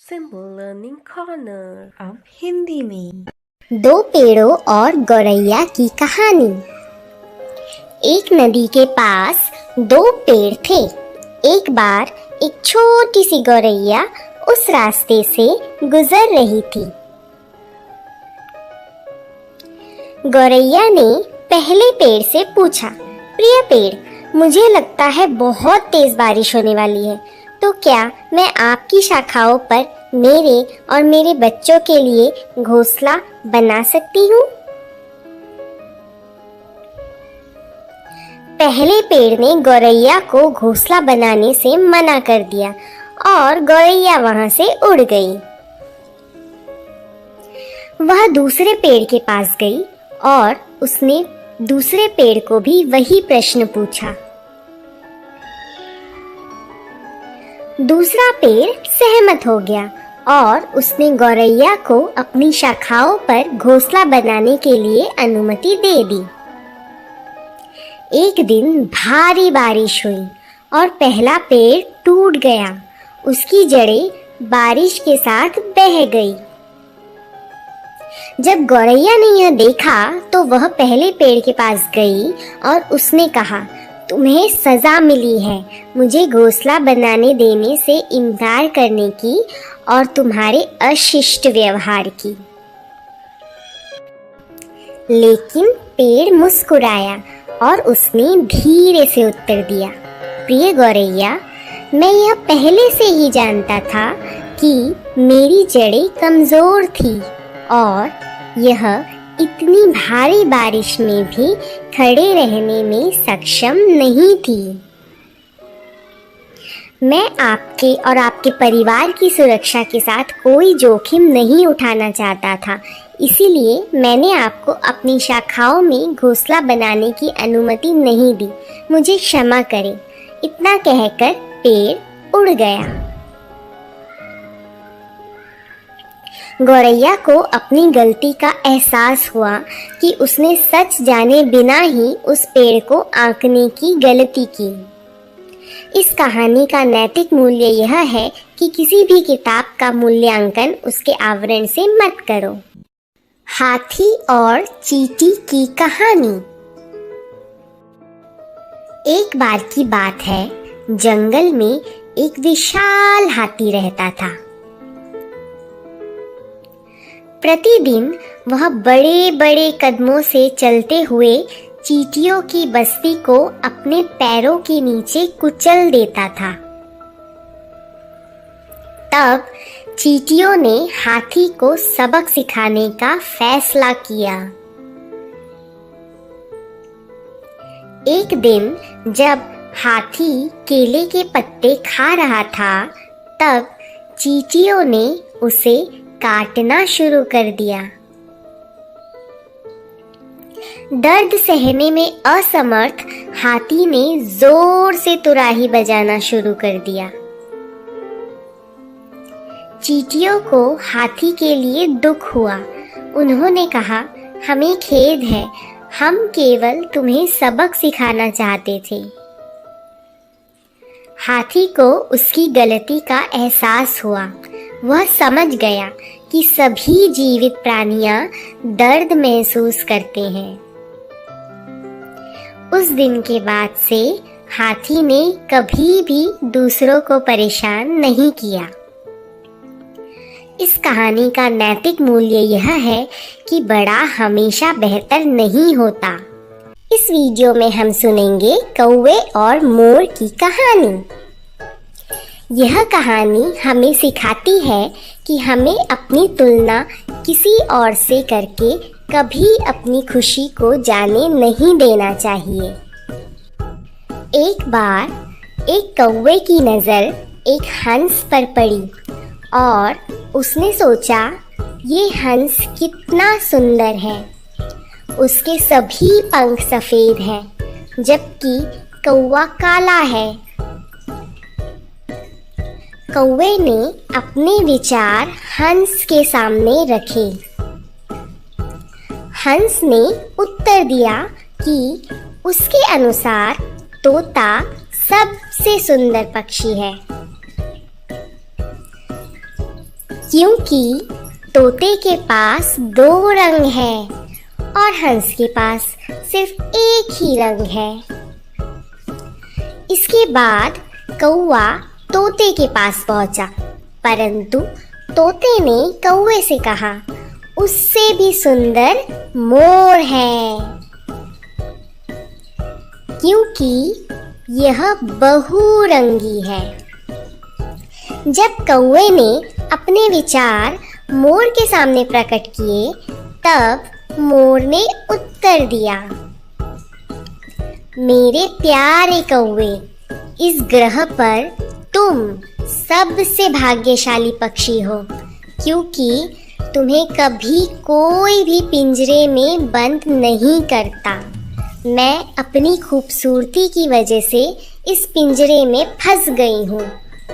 Simple learning corner. अब हिंदी में। दो पेड़ों और गौरैया की कहानी। एक नदी के पास दो पेड़ थे। एक बार एक छोटी सी गौरैया उस रास्ते से गुजर रही थी। गौरैया ने पहले पेड़ से पूछा, प्रिय पेड़, मुझे लगता है बहुत तेज बारिश होने वाली है, तो क्या मैं आपकी शाखाओं पर मेरे और मेरे बच्चों के लिए घोंसला बना सकती हूँ? पहले पेड़ ने गौरैया को घोंसला बनाने से मना कर दिया और गौरैया वहां से उड़ गई। वह दूसरे पेड़ के पास गई और उसने दूसरे पेड़ को भी वही प्रश्न पूछा। दूसरा पेड़ सहमत हो गया और उसने गौरैया को अपनी शाखाओं पर घोंसला बनाने के लिए अनुमति दे दी। एक दिन भारी बारिश हुई और पहला पेड़ टूट गया। उसकी जड़ें बारिश के साथ बह गई। जब गौरैया ने यह देखा तो वह पहले पेड़ के पास गई और उसने कहा, तुम्हें सजा मिली है मुझे घोंसला बनाने देने से इनकार करने की और तुम्हारे अशिष्ट व्यवहार की। लेकिन पेड़ मुस्कुराया और उसने धीरे से उत्तर दिया, प्रिय गौरैया, मैं यह पहले से ही जानता था कि मेरी जड़ें कमजोर थी और यह इतनी भारी बारिश में भी खड़े रहने में सक्षम नहीं थी। मैं आपके और आपके परिवार की सुरक्षा के साथ कोई जोखिम नहीं उठाना चाहता था, इसीलिए मैंने आपको अपनी शाखाओं में घोंसला बनाने की अनुमति नहीं दी। मुझे क्षमा करें। इतना कहकर पेड़ उड़ गया। गौरैया को अपनी गलती का एहसास हुआ कि उसने सच जाने बिना ही उस पेड़ को आंकने की गलती की। इस कहानी का नैतिक मूल्य यह है कि किसी भी किताब का मूल्यांकन उसके आवरण से मत करो। हाथी और चींटी की कहानी। एक बार की बात है, जंगल में एक विशाल हाथी रहता था। प्रतिदिन वह बड़े बड़े कदमों से चलते हुए चींटियों की बस्ती को अपने पैरों के नीचे कुचल देता था। तब चींटियों ने हाथी को सबक सिखाने का फैसला किया। एक दिन जब हाथी केले के पत्ते खा रहा था, तब चींटियों ने उसे काटना शुरू कर दिया। दर्द सहने में असमर्थ हाथी ने जोर से तुराही बजाना शुरू कर दिया। चींटियों को हाथी के लिए दुख हुआ। उन्होंने कहा, हमें खेद है, हम केवल तुम्हें सबक सिखाना चाहते थे। हाथी को उसकी गलती का एहसास हुआ। वह समझ गया कि सभी जीवित प्राणियां दर्द महसूस करते हैं। उस दिन के बाद से हाथी ने कभी भी दूसरों को परेशान नहीं किया। इस कहानी का नैतिक मूल्य यह है कि बड़ा हमेशा बेहतर नहीं होता। इस वीडियो में हम सुनेंगे कौवे और मोर की कहानी। यह कहानी हमें सिखाती है कि हमें अपनी तुलना किसी और से करके कभी अपनी खुशी को जाने नहीं देना चाहिए। एक बार एक कौवे की नज़र एक हंस पर पड़ी और उसने सोचा, ये हंस कितना सुंदर है। उसके सभी पंख सफ़ेद हैं, जबकि कौवा काला है। कौवे ने अपने विचार हंस के सामने रखे। हंस ने उत्तर दिया कि उसके अनुसार तोता सबसे सुंदर पक्षी है। क्योंकि तोते के पास 2 रंग है और हंस के पास सिर्फ एक ही रंग है। इसके बाद कौवा तोते के पास पहुंचा, परंतु तोते ने कौवे से कहा, उससे भी सुंदर मोर है, क्योंकि यह बहुरंगी है। जब कौवे ने अपने विचार मोर के सामने प्रकट किए, तब मोर ने उत्तर दिया, मेरे प्यारे कौवे, इस ग्रह पर तुम सबसे भाग्यशाली पक्षी हो, क्योंकि तुम्हें कभी कोई भी पिंजरे में बंद नहीं करता। मैं अपनी खूबसूरती की वजह से इस पिंजरे में फंस गई हूँ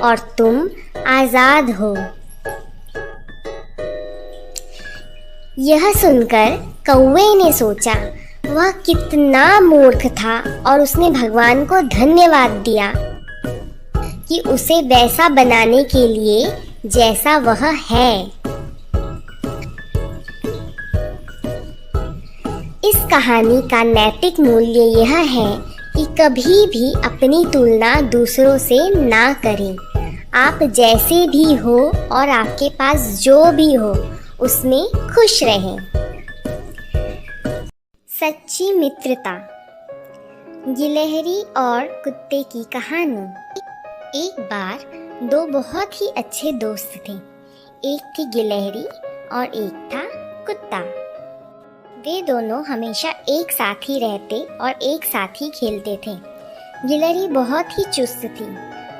और तुम आजाद हो। यह सुनकर कौवे ने सोचा, वह कितना मूर्ख था, और उसने भगवान को धन्यवाद दिया कि उसे वैसा बनाने के लिए जैसा वह है। इस कहानी का नैतिक मूल्य यह है कि कभी भी अपनी तुलना दूसरों से ना करें। आप जैसे भी हो और आपके पास जो भी हो, उसमें खुश रहें। सच्ची मित्रता। गिलहरी और कुत्ते की कहानी। एक बार 2 बहुत ही अच्छे दोस्त थे। एक थी गिलहरी और एक था कुत्ता। वे दोनों हमेशा एक साथ ही रहते और एक साथ ही खेलते थे। गिलहरी बहुत ही चुस्त थी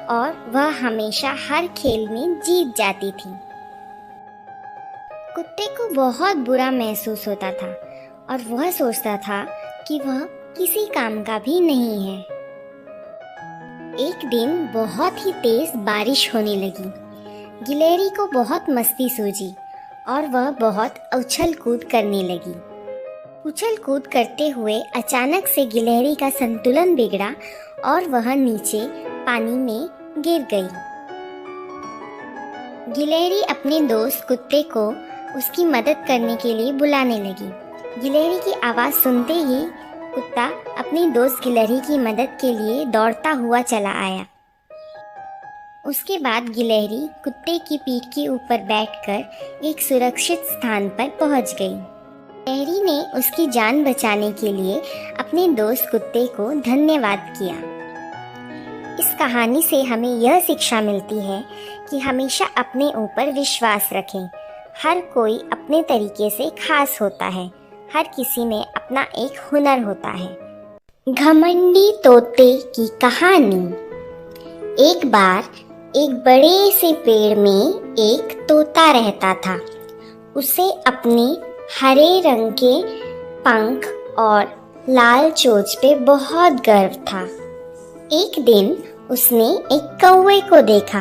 और वह हमेशा हर खेल में जीत जाती थी। कुत्ते को बहुत बुरा महसूस होता था और वह सोचता था कि वह किसी काम का भी नहीं है। एक दिन बहुत ही तेज बारिश होने लगी। गिलहरी को बहुत मस्ती सूझी और वह बहुत उछल कूद करने लगी। उछल कूद करते हुए अचानक से गिलहरी का संतुलन बिगड़ा और वह नीचे पानी में गिर गई। गिलहरी अपने दोस्त कुत्ते को उसकी मदद करने के लिए बुलाने लगी। गिलहरी की आवाज़ सुनते ही कुत्ता अपनी दोस्त गिलहरी की मदद के लिए दौड़ता हुआ चला आया। उसके बाद गिलहरी कुत्ते की पीठ के ऊपर बैठकर एक सुरक्षित स्थान पर पहुंच गई। गिलहरी ने उसकी जान बचाने के लिए अपने दोस्त कुत्ते को धन्यवाद किया। इस कहानी से हमें यह शिक्षा मिलती है कि हमेशा अपने ऊपर विश्वास रखें। हर कोई अपने तरीके से खास होता है। हर किसी में अपना एक हुनर होता है। घमंडी तोते की कहानी। एक बार एक बड़े से पेड़ में एक तोता रहता था। उसे अपने हरे रंग के पंख और लाल चोंच पे बहुत गर्व था। एक दिन उसने एक कौवे को देखा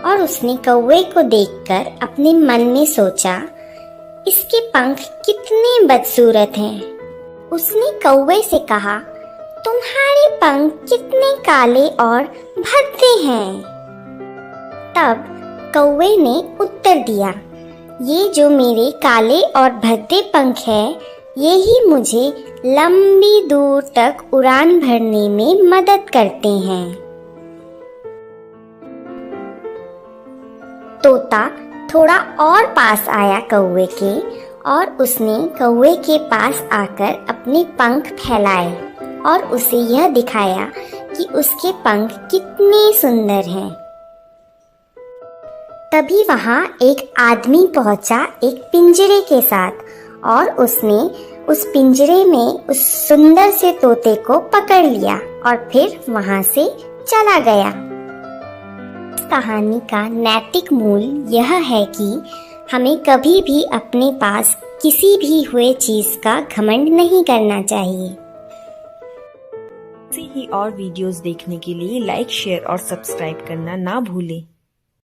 और उसने कौवे को देखकर अपने मन में सोचा, इसके पंख कितने बदसूरत हैं। उसने कौवे से कहा, तुम्हारे पंख कितने काले और भद्दे हैं। तब कौवे ने उत्तर दिया, ये जो मेरे काले और भद्दे पंख हैं, यही मुझे लंबी दूर तक उड़ान भरने में मदद करते हैं। तोता थोड़ा और पास आया कौवे के और उसने कौवे के पास आकर अपने पंख फैलाए और उसे यह दिखाया कि उसके पंख कितने सुंदर हैं। तभी वहां एक आदमी पहुंचा एक पिंजरे के साथ और उसने उस पिंजरे में उस सुंदर से तोते को पकड़ लिया और फिर वहां से चला गया। इस कहानी का नैतिक मूल्य यह है कि हमें कभी भी अपने पास किसी भी हुए चीज का घमंड नहीं करना चाहिए। ऐसे ही और वीडियोस देखने के लिए लाइक, शेयर और सब्सक्राइब करना ना भूलें।